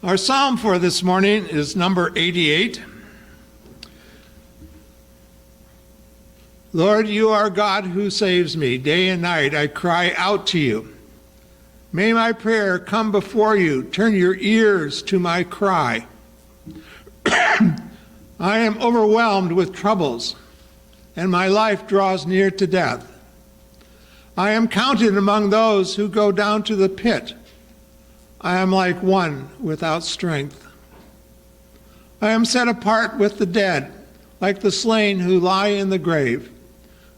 Our psalm for this morning is number 88. Lord, you are God who saves me. Day and night I cry out to you. May my prayer come before you. Turn your ears to my cry. I am overwhelmed with troubles, and my life draws near to death. I am counted among those who go down to the pit. I am like one without strength. I am set apart with the dead, like the slain who lie in the grave,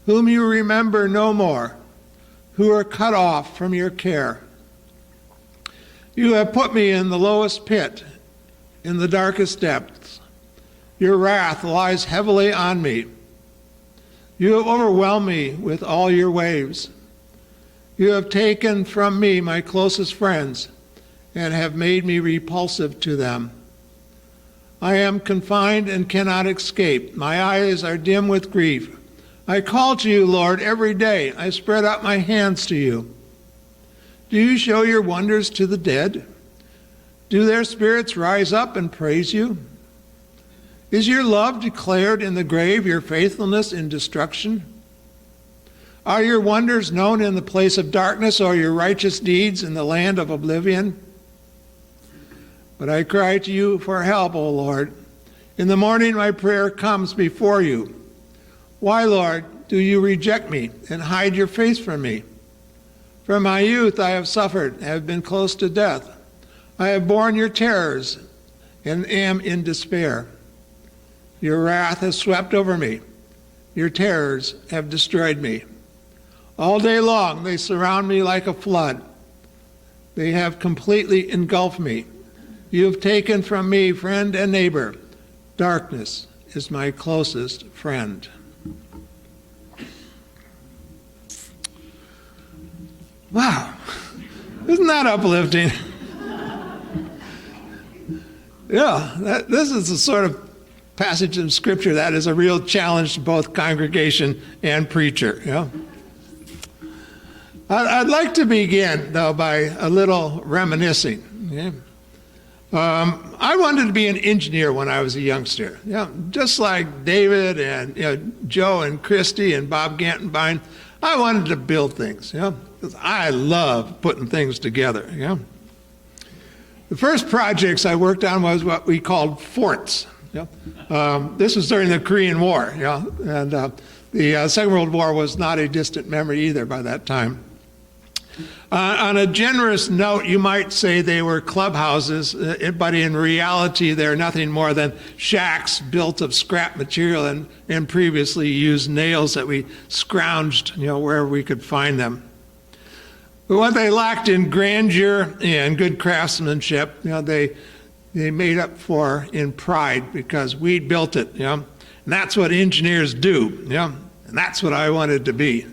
whom you remember no more, who are cut off from your care. You have put me in the lowest pit, in the darkest depths. Your wrath lies heavily on me. You have overwhelmed me with all your waves. You have taken from me my closest friends and have made me repulsive to them. I am confined and cannot escape. My eyes are dim with grief. I call to you, Lord, every day. I spread out my hands to you. Do you show your wonders to the dead? Do their spirits rise up and praise you? Is your love declared in the grave, your faithfulness in destruction? Are your wonders known in the place of darkness, or your righteous deeds in the land of oblivion? But I cry to you for help, O Lord. In the morning my prayer comes before you. Why, Lord, do you reject me and hide your face from me? From my youth I have suffered, have been close to death. I have borne your terrors and am in despair. Your wrath has swept over me. Your terrors have destroyed me. All day long they surround me like a flood. They have completely engulfed me. You have taken from me friend and neighbor. Darkness is my closest friend. Wow, isn't that uplifting? Yeah, this is the sort of passage in Scripture that is a real challenge to both congregation and preacher. Yeah. I'd like to begin, though, by a little reminiscing. Yeah. I wanted to be an engineer when I was a youngster. Yeah, just like David and Joe and Christy and Bob Gantenbein, I wanted to build things. Yeah, because I love putting things together. Yeah. The first projects I worked on was what we called forts. Yeah. This was during the Korean War. Yeah, and the Second World War was not a distant memory either by that time. On a generous note, you might say they were clubhouses, but in reality, they're nothing more than shacks built of scrap material and previously used nails that we scrounged, wherever we could find them. But what they lacked in grandeur and good craftsmanship, they made up for in pride because we built it, and that's what engineers do, and that's what I wanted to be,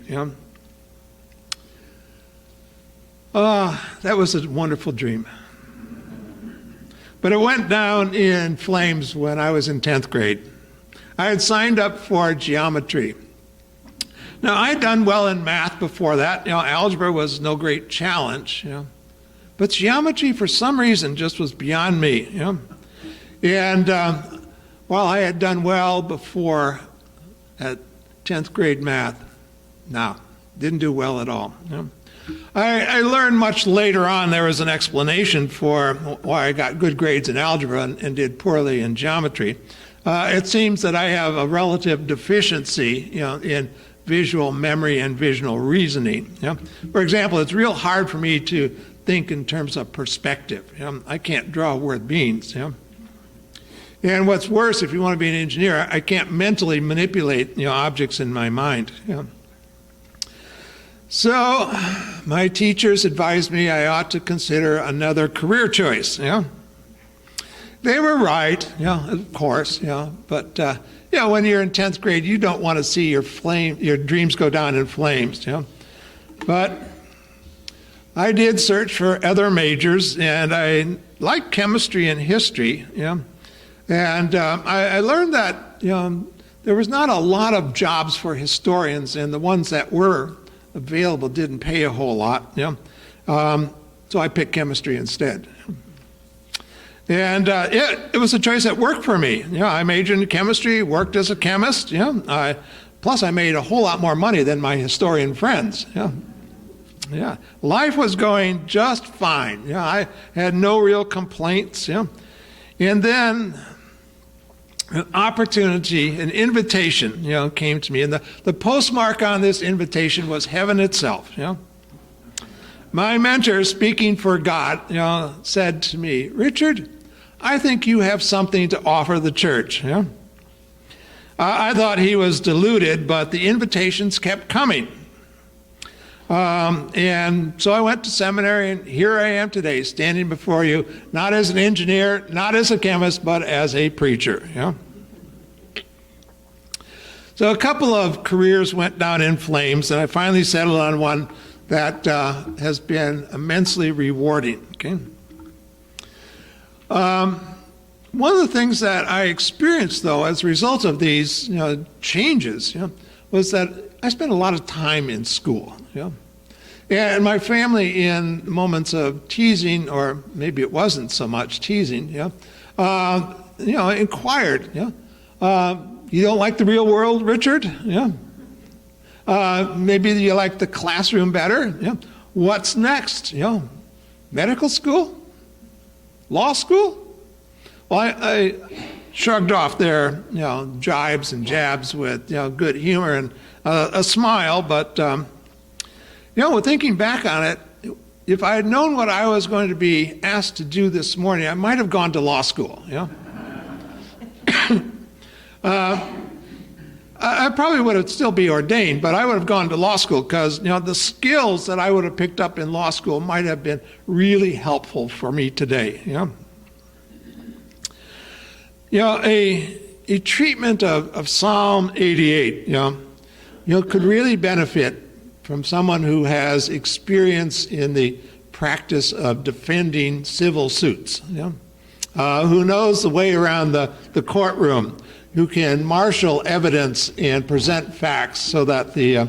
that was a wonderful dream. But it went down in flames when I was in 10th grade. I had signed up for geometry. Now, I'd done well in math before that. Algebra was no great challenge, But geometry, for some reason, just was beyond me, And while I had done well before at 10th grade math, didn't do well at all. I learned much later on there was an explanation for why I got good grades in algebra and did poorly in geometry. It seems that I have a relative deficiency, in visual memory and visual reasoning. For example, it's real hard for me to think in terms of perspective. I can't draw worth beans. And what's worse, if you want to be an engineer, I can't mentally manipulate objects in my mind. So my teachers advised me I ought to consider another career choice. They were right, of course, but when you're in 10th grade, you don't want to see your dreams go down in flames. But I did search for other majors, and I liked chemistry and history. And I learned that there was not a lot of jobs for historians, and the ones that were available didn't pay a whole lot. So I picked chemistry instead. And it was a choice that worked for me. I majored in chemistry, worked as a chemist. Plus, I made a whole lot more money than my historian friends. Life was going just fine. I had no real complaints. And then an opportunity, an invitation, came to me. And the postmark on this invitation was heaven itself. My mentor, speaking for God, said to me, "Richard, I think you have something to offer the church." I thought he was deluded, but the invitations kept coming. And so I went to seminary, and here I am today, standing before you, not as an engineer, not as a chemist, but as a preacher. So a couple of careers went down in flames, and I finally settled on one that has been immensely rewarding. One of the things that I experienced, though, as a result of these changes, was that I spent a lot of time in school. And my family, in moments of teasing, or maybe it wasn't so much teasing, inquired, "You don't like the real world, Richard? Maybe you like the classroom better? What's next? Medical school? Law school?" Well, I shrugged off their jibes and jabs with good humor and a smile, but thinking back on it, if I had known what I was going to be asked to do this morning, I might have gone to law school. I probably would have still be ordained, but I would have gone to law school because the skills that I would have picked up in law school might have been really helpful for me today. A treatment of Psalm 88, could really benefit from someone who has experience in the practice of defending civil suits, who knows the way around the courtroom, who can marshal evidence and present facts so that the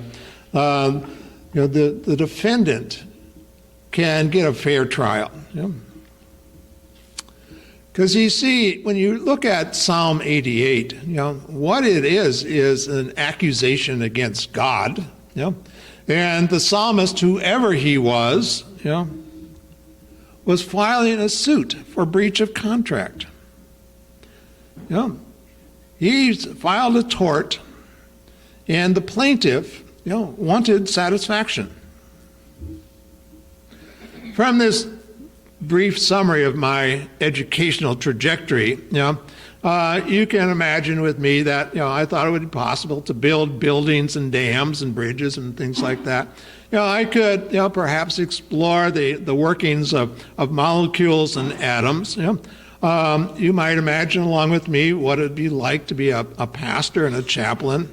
defendant can get a fair trial. Because you see, when you look at Psalm 88, what it is an accusation against God. And the psalmist, whoever he was filing a suit for breach of contract. He filed a tort, and the plaintiff, wanted satisfaction. From this brief summary of my educational trajectory, you can imagine with me that I thought it would be possible to build buildings and dams and bridges and things like that. I could perhaps explore the workings of molecules and atoms. You might imagine along with me what it'd be like to be a pastor and a chaplain.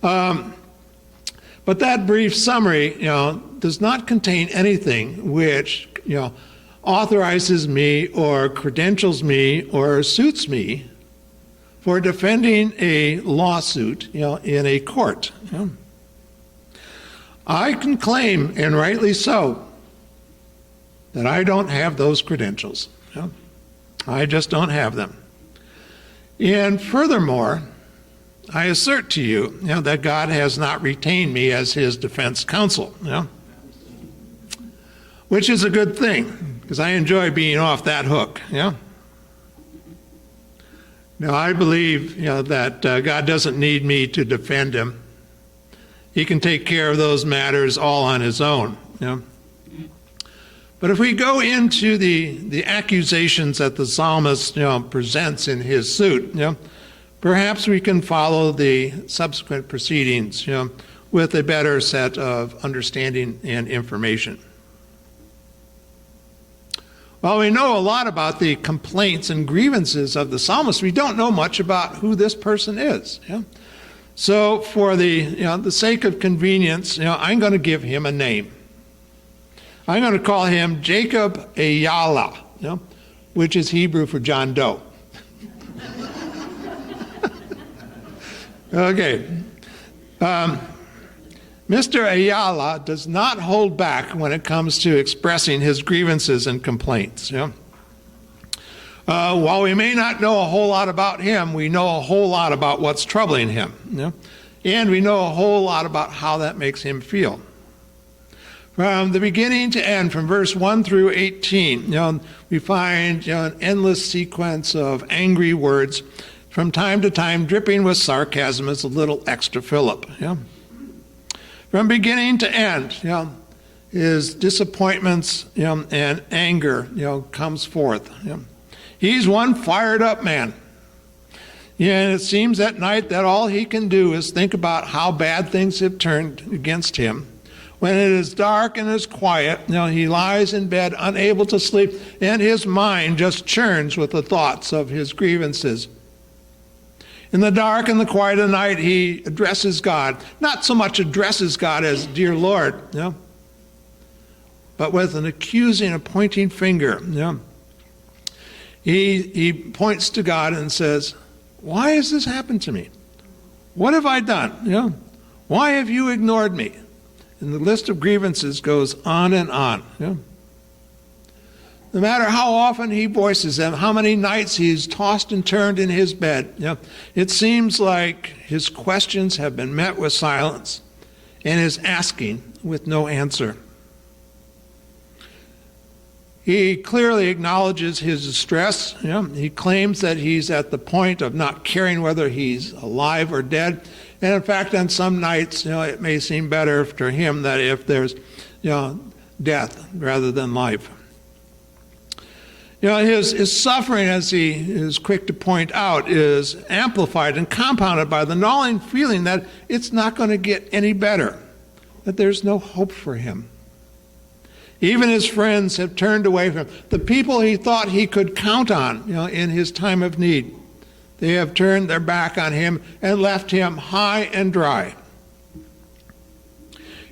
But that brief summary does not contain anything which authorizes me or credentials me or suits me for defending a lawsuit in a court. I can claim, and rightly so, that I don't have those credentials. I just don't have them. And furthermore, I assert to you, that God has not retained me as his defense counsel, which is a good thing, because I enjoy being off that hook. Now, I believe that God doesn't need me to defend him. He can take care of those matters all on his own. But if we go into the accusations that the psalmist presents in his suit, perhaps we can follow the subsequent proceedings with a better set of understanding and information. While we know a lot about the complaints and grievances of the psalmist, we don't know much about who this person is. So for the sake of convenience, I'm going to give him a name. I'm going to call him Jacob Ayala, which is Hebrew for John Doe. Okay. Mr. Ayala does not hold back when it comes to expressing his grievances and complaints. While we may not know a whole lot about him, we know a whole lot about what's troubling him. And we know a whole lot about how that makes him feel. From the beginning to end, from verse 1 through 18, we find an endless sequence of angry words, from time to time dripping with sarcasm as a little extra fillip. From beginning to end, his disappointments and anger comes forth. He's one fired up man. And it seems at night that all he can do is think about how bad things have turned against him. When it is dark and is quiet, he lies in bed unable to sleep, and his mind just churns with the thoughts of his grievances. In the dark and the quiet of the night, he addresses God. Not so much addresses God as dear Lord, but with an accusing and pointing finger. He points to God and says, why has this happened to me? What have I done? Why have you ignored me? And the list of grievances goes on and on. No matter how often he voices them, how many nights he's tossed and turned in his bed, it seems like his questions have been met with silence and his asking with no answer. He clearly acknowledges his distress. He claims that he's at the point of not caring whether he's alive or dead. And in fact, on some nights, it may seem better to him that if there's, death rather than life. His suffering, as he is quick to point out, is amplified and compounded by the gnawing feeling that it's not going to get any better, that there's no hope for him. Even his friends have turned away from him. The people he thought he could count on, in his time of need, they have turned their back on him and left him high and dry.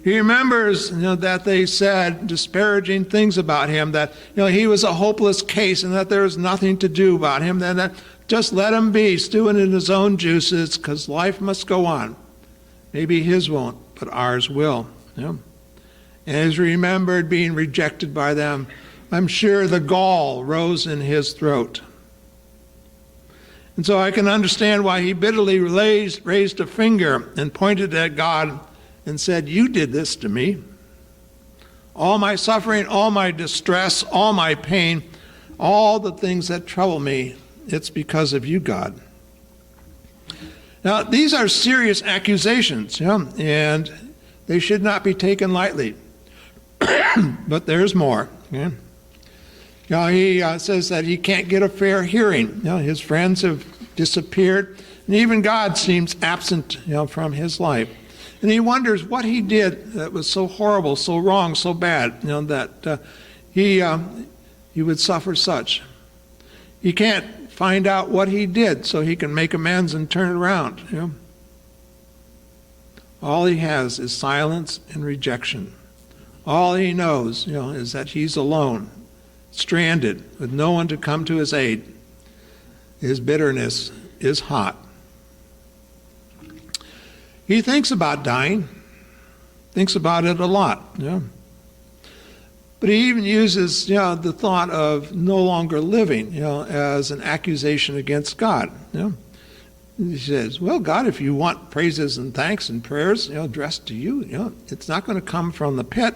He remembers that they said disparaging things about him, that he was a hopeless case and that there was nothing to do about him, that just let him be stewing in his own juices because life must go on. Maybe his won't, but ours will. And as he remembered being rejected by them, I'm sure the gall rose in his throat. And so I can understand why he bitterly raised a finger and pointed at God and said, you did this to me. All my suffering, all my distress, all my pain, all the things that trouble me, it's because of you, God. Now, these are serious accusations, and they should not be taken lightly. But there's more. He says that he can't get a fair hearing. His friends have disappeared, and even God seems absent from his life. And he wonders what he did that was so horrible, so wrong, so bad, that he would suffer such. He can't find out what he did so he can make amends and turn it around. All he has is silence and rejection. All he knows, is that he's alone, stranded, with no one to come to his aid. His bitterness is hot. He thinks about dying, thinks about it a lot. But he even uses, the thought of no longer living, as an accusation against God. He says, well, God, if you want praises and thanks and prayers, addressed to you, it's not going to come from the pit.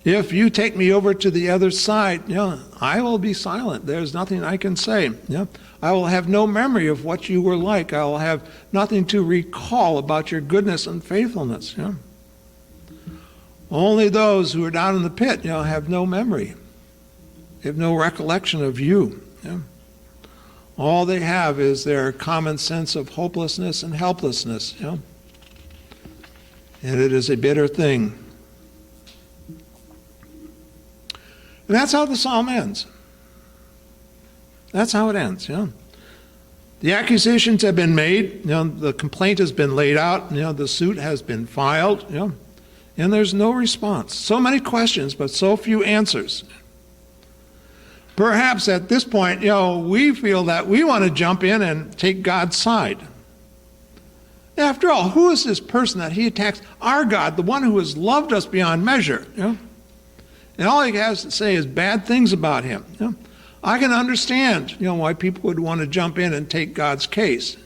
If you take me over to the other side, I will be silent. There's nothing I can say. I will have no memory of what you were like. I will have nothing to recall about your goodness and faithfulness. Only those who are down in the pit, have no memory. They have no recollection of you. All they have is their common sense of hopelessness and helplessness. And it is a bitter thing. And that's how the psalm ends. That's how it ends. The accusations have been made. The complaint has been laid out. The suit has been filed. And there's no response. So many questions, but so few answers. Perhaps at this point, we feel that we want to jump in and take God's side. After all, who is this person that he attacks? Our God, the one who has loved us beyond measure. And all he has to say is bad things about him. I can understand, why people would want to jump in and take God's case.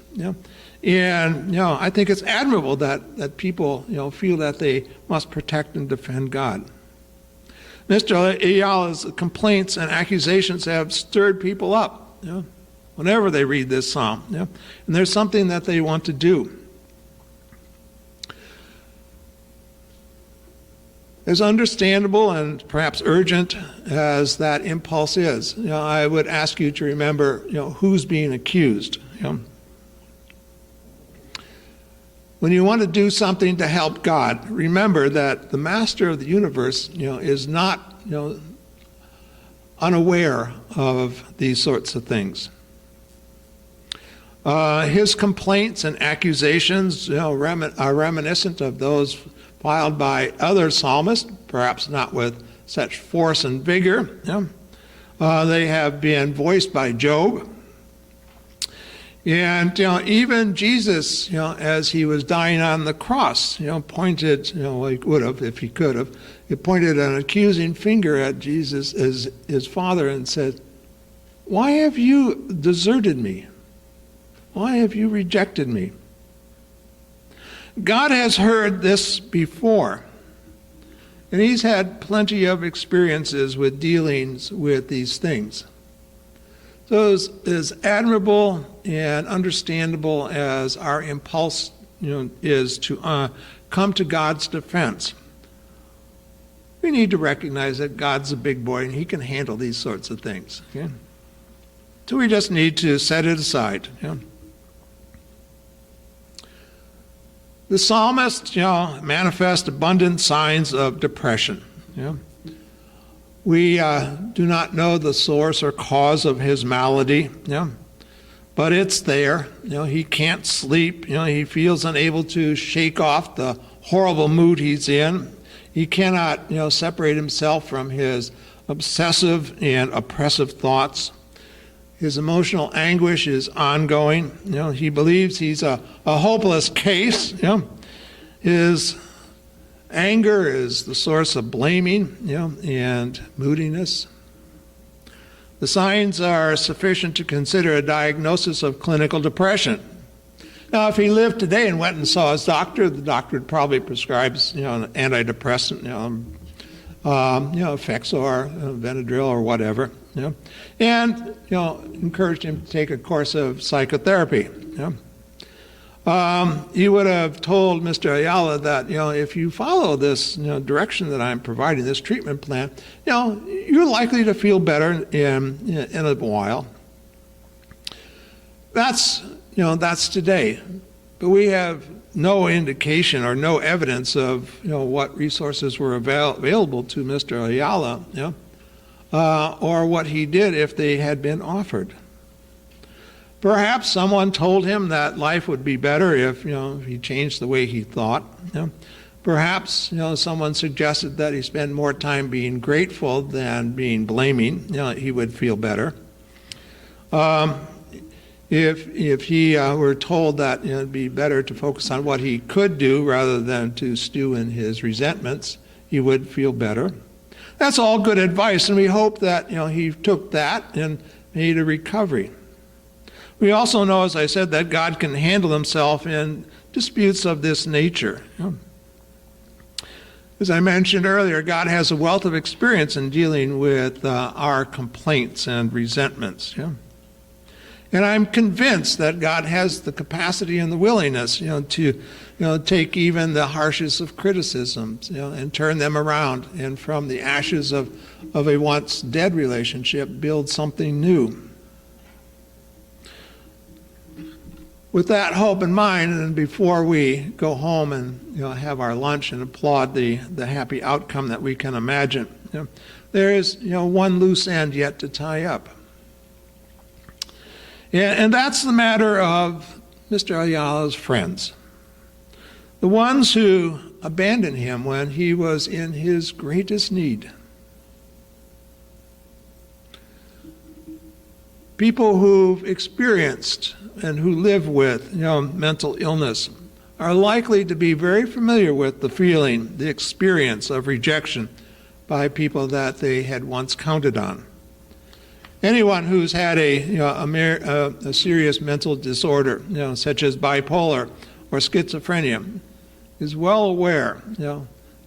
And, I think it's admirable that people, feel that they must protect and defend God. Mr. Ayala's complaints and accusations have stirred people up, whenever they read this psalm. And there's something that they want to do. As understandable and perhaps urgent as that impulse is, I would ask you to remember, who's being accused. When you want to do something to help God, remember that the master of the universe, is not, unaware of these sorts of things. His complaints and accusations, are reminiscent of those filed by other psalmists, perhaps not with such force and vigor. They have been voiced by Job. And even Jesus, as he was dying on the cross, pointed, he would have if he could have, he pointed an accusing finger at Jesus as his Father and said, "Why have you deserted me? Why have you rejected me?" God has heard this before, and he's had plenty of experiences with dealings with these things. So as admirable and understandable as our impulse, is to come to God's defense, we need to recognize that God's a big boy and he can handle these sorts of things. So we just need to set it aside. The psalmist, manifest abundant signs of depression. We do not know the source or cause of his malady, but it's there. He can't sleep. He feels unable to shake off the horrible mood he's in. He cannot, separate himself from his obsessive and oppressive thoughts. His emotional anguish is ongoing. He believes he's a hopeless case. His anger is the source of blaming, and moodiness. The signs are sufficient to consider a diagnosis of clinical depression. Now, if he lived today and went and saw his doctor, the doctor would probably prescribe, an antidepressant, Effexor, Benadryl, or whatever, and encouraged him to take a course of psychotherapy. He would have told Mr. Ayala that, if you follow this, direction that I'm providing, this treatment plan, you're likely to feel better in a while. That's today. But we have no indication or no evidence of, what resources were available to Mr. Ayala, or what he did if they had been offered. Perhaps someone told him that life would be better if, he changed the way he thought. Perhaps, someone suggested that he spend more time being grateful than being blaming. He would feel better. If he were told that it'd be better to focus on what he could do rather than to stew in his resentments, he would feel better. That's all good advice, and we hope that, he took that and made a recovery. We also know, as I said, that God can handle himself in disputes of this nature. As I mentioned earlier, God has a wealth of experience in dealing with our complaints and resentments. And I'm convinced that God has the capacity and the willingness, to take even the harshest of criticisms, and turn them around, and from the ashes of a once dead relationship, build something new. With that hope in mind, and before we go home and have our lunch and applaud the happy outcome that we can imagine, there is one loose end yet to tie up, and that's the matter of Mr. Ayala's friends, the ones who abandoned him when he was in his greatest need. People who've experienced and who live with mental illness are likely to be very familiar with the feeling, the experience of rejection by people that they had once counted on. Anyone who's had a serious mental disorder, such as bipolar or schizophrenia, is well aware,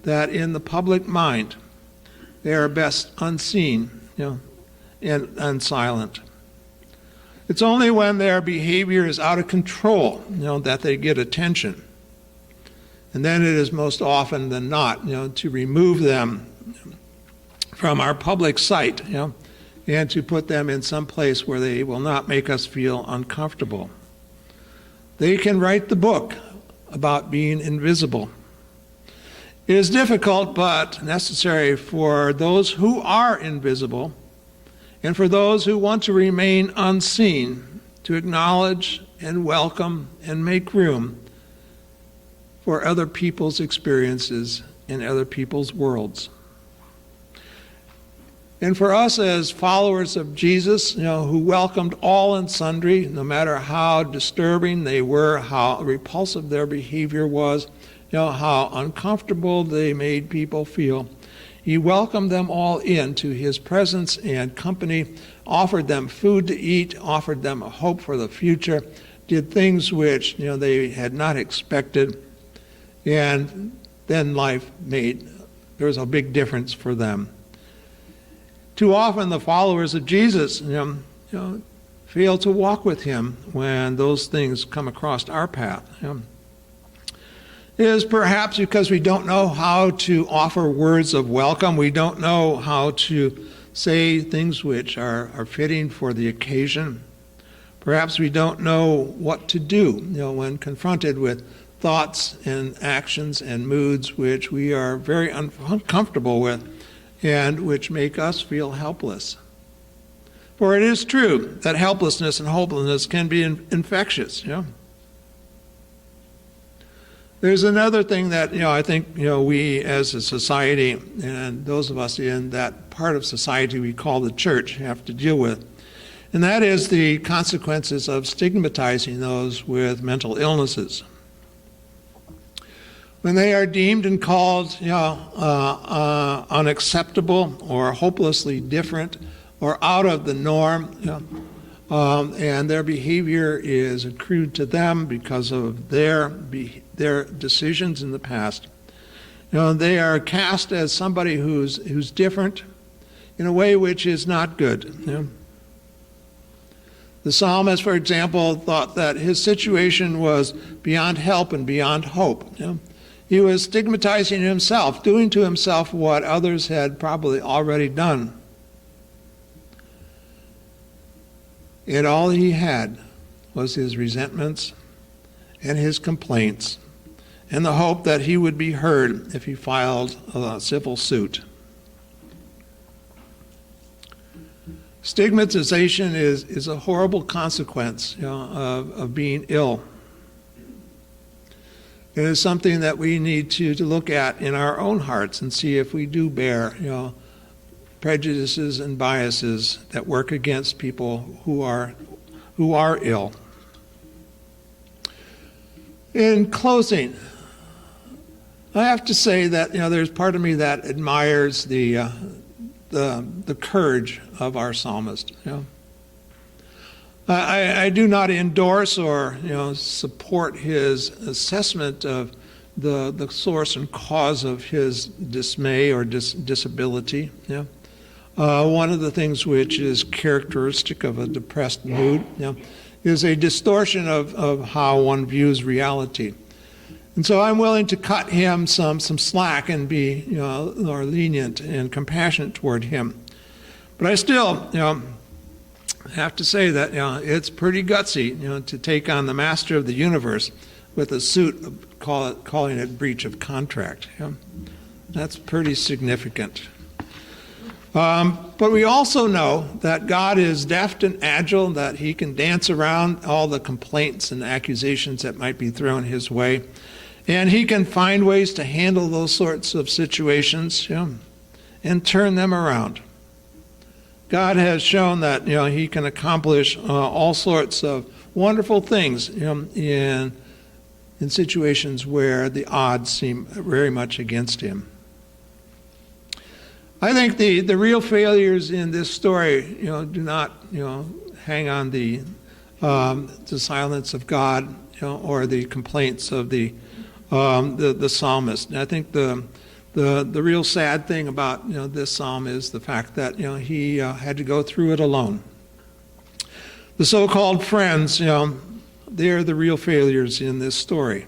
that in the public mind, they are best unseen, and silent. It's only when their behavior is out of control, that they get attention. And then it is most often than not, to remove them from our public sight, and to put them in some place where they will not make us feel uncomfortable. They can write the book about being invisible. It is difficult but necessary for those who are invisible and for those who want to remain unseen to acknowledge and welcome and make room for other people's experiences in other people's worlds. And for us as followers of Jesus, who welcomed all and sundry, no matter how disturbing they were, how repulsive their behavior was, how uncomfortable they made people feel, he welcomed them all into his presence and company, offered them food to eat, offered them a hope for the future, did things which they had not expected, and then there was a big difference for them. Too often the followers of Jesus fail to walk with him when those things come across our path. It is perhaps because we don't know how to offer words of welcome. We don't know how to say things which are fitting for the occasion. Perhaps we don't know what to do when confronted with thoughts and actions and moods which we are very uncomfortable with, and which make us feel helpless. For it is true that helplessness and hopelessness can be infectious. There's another thing that I think we as a society, and those of us in that part of society we call the church, have to deal with, and that is the consequences of stigmatizing those with mental illnesses. When they are deemed and called unacceptable or hopelessly different or out of the norm, and their behavior is accrued to them because of their decisions in the past, they are cast as somebody who's different in a way which is not good. The psalmist, for example, thought that his situation was beyond help and beyond hope. He was stigmatizing himself, doing to himself what others had probably already done. And all he had was his resentments and his complaints and the hope that he would be heard if he filed a civil suit. Stigmatization is a horrible consequence of being ill. It is something that we need to look at in our own hearts and see if we do bear, prejudices and biases that work against people who are ill. In closing, I have to say that there's part of me that admires the courage of our psalmist. I do not endorse or support his assessment of the source and cause of his dismay or disability. One of the things which is characteristic of a depressed mood is a distortion of how one views reality. And so I'm willing to cut him some slack and be more lenient and compassionate toward him. But I still have to say that it's pretty gutsy to take on the master of the universe with a suit calling it breach of contract. That's pretty significant. But we also know that God is deft and agile, that he can dance around all the complaints and accusations that might be thrown his way. And he can find ways to handle those sorts of situations and turn them around. God has shown that he can accomplish all sorts of wonderful things in situations where the odds seem very much against him. I think the real failures in this story, do not, hang on the silence of God, or the complaints of the psalmist. And I think the real sad thing about this psalm is the fact that he had to go through it alone. The so-called friends, they're the real failures in this story.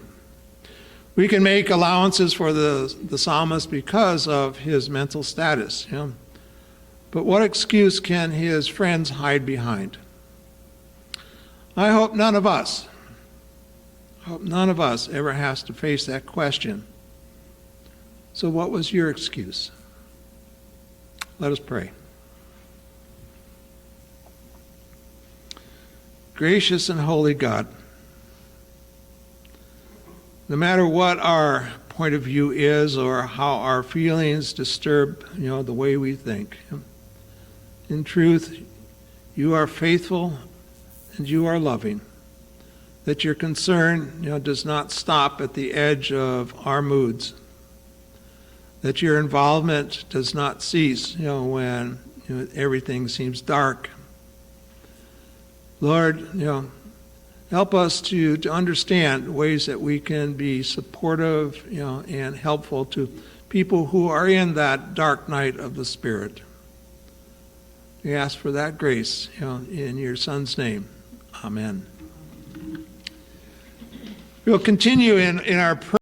We can make allowances for the psalmist because of his mental status. But what excuse can his friends hide behind? I hope none of us ever has to face that question. So what was your excuse? Let us pray. Gracious and holy God, no matter what our point of view is or how our feelings disturb, the way we think, in truth, you are faithful and you are loving, that your concern, does not stop at the edge of our moods, that your involvement does not cease, when everything seems dark. Lord, help us to understand ways that we can be supportive, and helpful to people who are in that dark night of the Spirit. We ask for that grace, in your Son's name. Amen. We'll continue in our prayer.